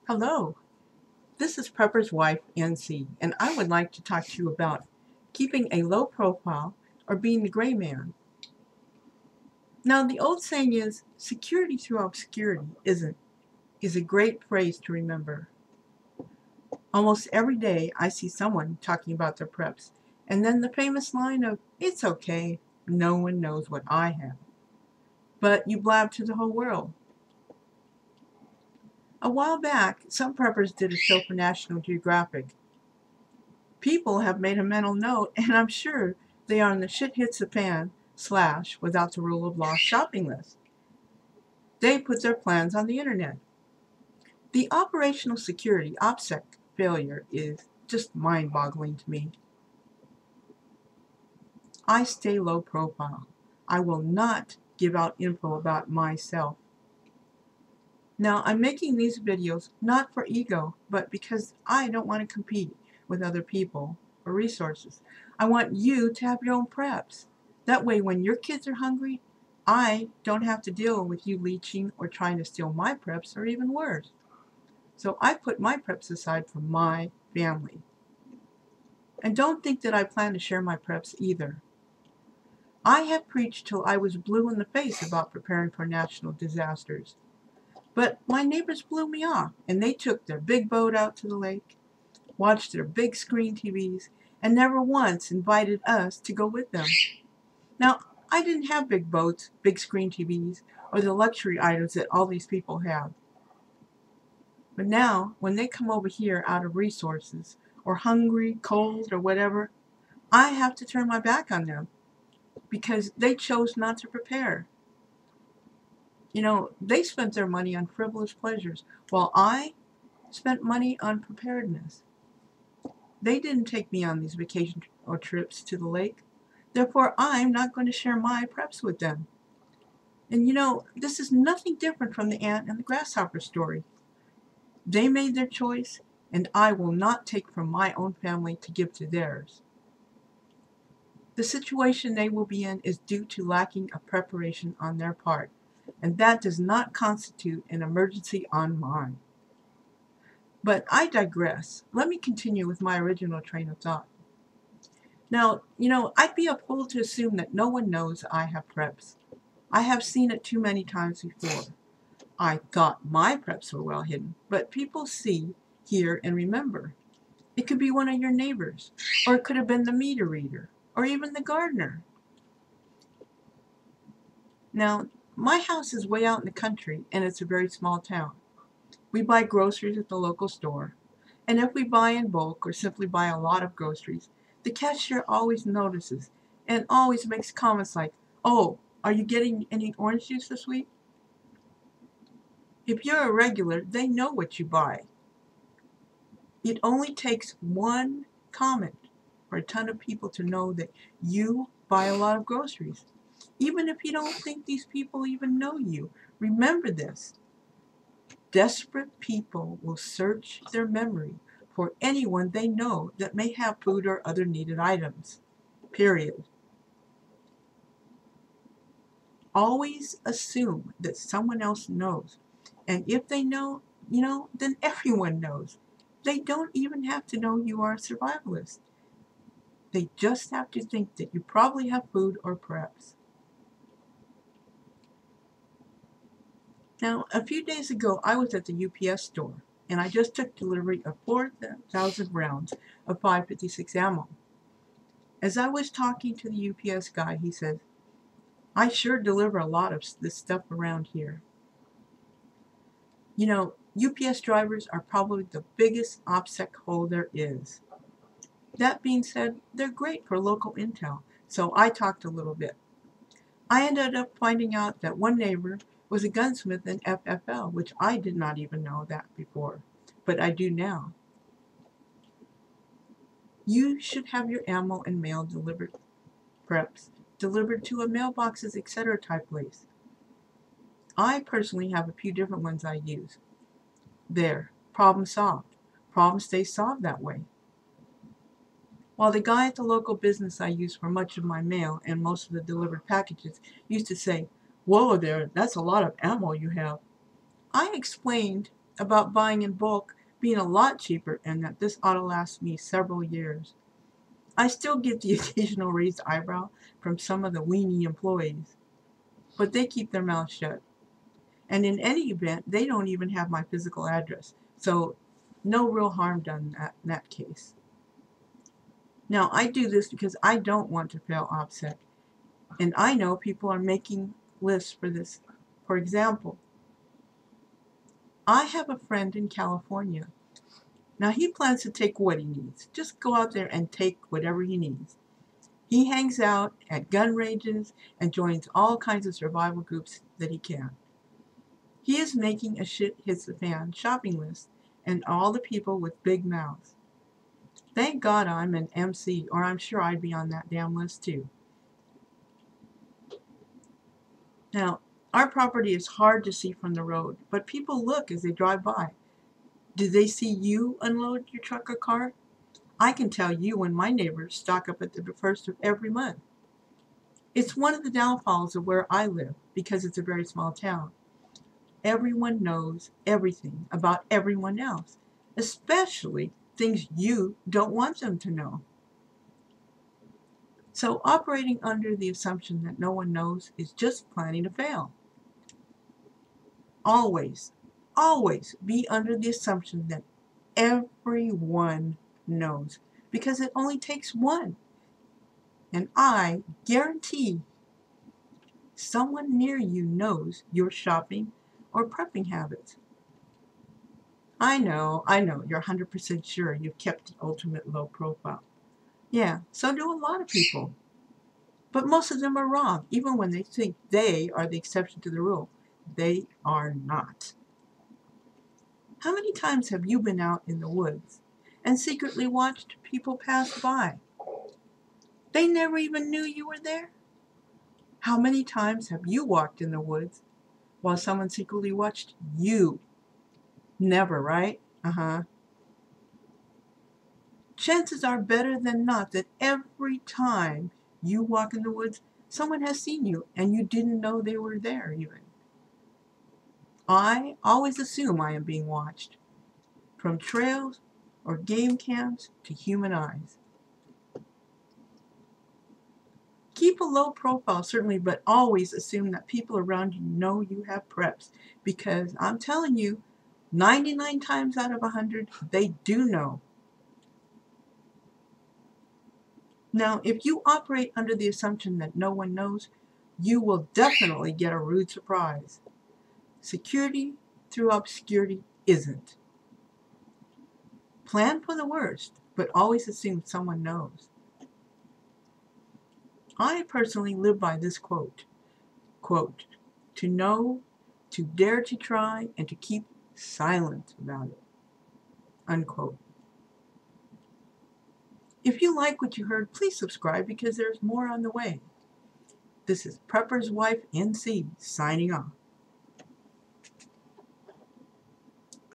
Hello, this is Prepper's wife, NC, and I would like to talk to you about keeping a low profile or being the gray man. Now, the old saying is, security through obscurity is a great phrase to remember. Almost every day I see someone talking about their preps, and then the famous line of, it's okay, no one knows what I have. But you blab to the whole world. A while back, some preppers did a show for National Geographic. People have made a mental note, and I'm sure they are on the shit hits the fan / without the rule of law shopping list. They put their plans on the internet. The operational security OPSEC failure is just mind-boggling to me. I stay low profile. I will not give out info about myself. Now, I'm making these videos not for ego, but because I don't want to compete with other people or resources. I want you to have your own preps. That way, when your kids are hungry, I don't have to deal with you leeching or trying to steal my preps, or even worse. So I put my preps aside for my family. And don't think that I plan to share my preps either. I have preached till I was blue in the face about preparing for national disasters. But my neighbors blew me off, and they took their big boat out to the lake, watched their big screen TVs, and never once invited us to go with them. Now, I didn't have big boats, big screen TVs, or the luxury items that all these people have. But now, when they come over here out of resources, or hungry, cold, or whatever, I have to turn my back on them because they chose not to prepare. You know, they spent their money on frivolous pleasures, while I spent money on preparedness. They didn't take me on these vacation or trips to the lake. Therefore, I'm not going to share my preps with them. And you know, this is nothing different from the ant and the grasshopper story. They made their choice, and I will not take from my own family to give to theirs. The situation they will be in is due to lacking of preparation on their part, and that does not constitute an emergency on mine. But I digress. Let me continue with my original train of thought. Now, you know, I'd be a fool to assume that no one knows I have preps. I have seen it too many times before. I thought my preps were well hidden, but people see, hear, and remember. It could be one of your neighbors, or it could have been the meter reader, or even the gardener. Now, my house is way out in the country, and it's a very small town. We buy groceries at the local store, and if we buy in bulk or simply buy a lot of groceries, the cashier always notices and always makes comments like, "Oh, are you getting any orange juice this week?" If you're a regular, they know what you buy. It only takes one comment for a ton of people to know that you buy a lot of groceries. Even if you don't think these people even know you, remember this. Desperate people will search their memory for anyone they know that may have food or other needed items. Period. Always assume that someone else knows. And if they know, then everyone knows. They don't even have to know you are a survivalist. They just have to think that you probably have food or preps. Now, a few days ago, I was at the UPS store, and I just took delivery of 4,000 rounds of 5.56 ammo. As I was talking to the UPS guy, he said, "I sure deliver a lot of this stuff around here." You know, UPS drivers are probably the biggest OPSEC hole there is. That being said, they're great for local intel, so I talked a little bit. I ended up finding out that one neighbor was a gunsmith in FFL, which I did not even know that before, but I do now. You should have your ammo and mail delivered, preps, delivered to a mailboxes, etc. type place. I personally have a few different ones I use. There, problem solved. Problem stays solved that way. While the guy at the local business I use for much of my mail and most of the delivered packages used to say, "Whoa there, that's a lot of ammo you have," I explained about buying in bulk being a lot cheaper and that this ought to last me several years. I still get the occasional raised eyebrow from some of the weenie employees, but they keep their mouths shut. And in any event, they don't even have my physical address, so no real harm done in that case. Now, I do this because I don't want to fail OPSEC, and I know people are making lists for this. For example, I have a friend in California. Now, he plans to take what he needs. Just go out there and take whatever he needs. He hangs out at gun ranges and joins all kinds of survival groups that he can. He is making a shit hits the fan shopping list and all the people with big mouths. Thank God I'm an MC, or I'm sure I'd be on that damn list too. Now, our property is hard to see from the road, but people look as they drive by. Do they see you unload your truck or car? I can tell you when my neighbors stock up at the first of every month. It's one of the downfalls of where I live because it's a very small town. Everyone knows everything about everyone else, especially things you don't want them to know. So operating under the assumption that no one knows is just planning to fail. Always, always be under the assumption that everyone knows, because it only takes one. And I guarantee someone near you knows your shopping or prepping habits. I know, you're 100% sure you've kept the ultimate low profile. Yeah, so do a lot of people. But most of them are wrong, even when they think they are the exception to the rule. They are not. How many times have you been out in the woods and secretly watched people pass by? They never even knew you were there. How many times have you walked in the woods while someone secretly watched you? Never, right? Chances are better than not that every time you walk in the woods, someone has seen you and you didn't know they were there even. I always assume I am being watched, from trails or game cams to human eyes. Keep a low profile, certainly, but always assume that people around you know you have preps, because I'm telling you, 99 times out of 100, they do know. Now, if you operate under the assumption that no one knows, you will definitely get a rude surprise. Security through obscurity isn't. Plan for the worst, but always assume someone knows. I personally live by this quote, to know, to dare to try, and to keep silent about it, unquote. If you like what you heard, please subscribe because there's more on the way. This is Prepper's Wife NC signing off.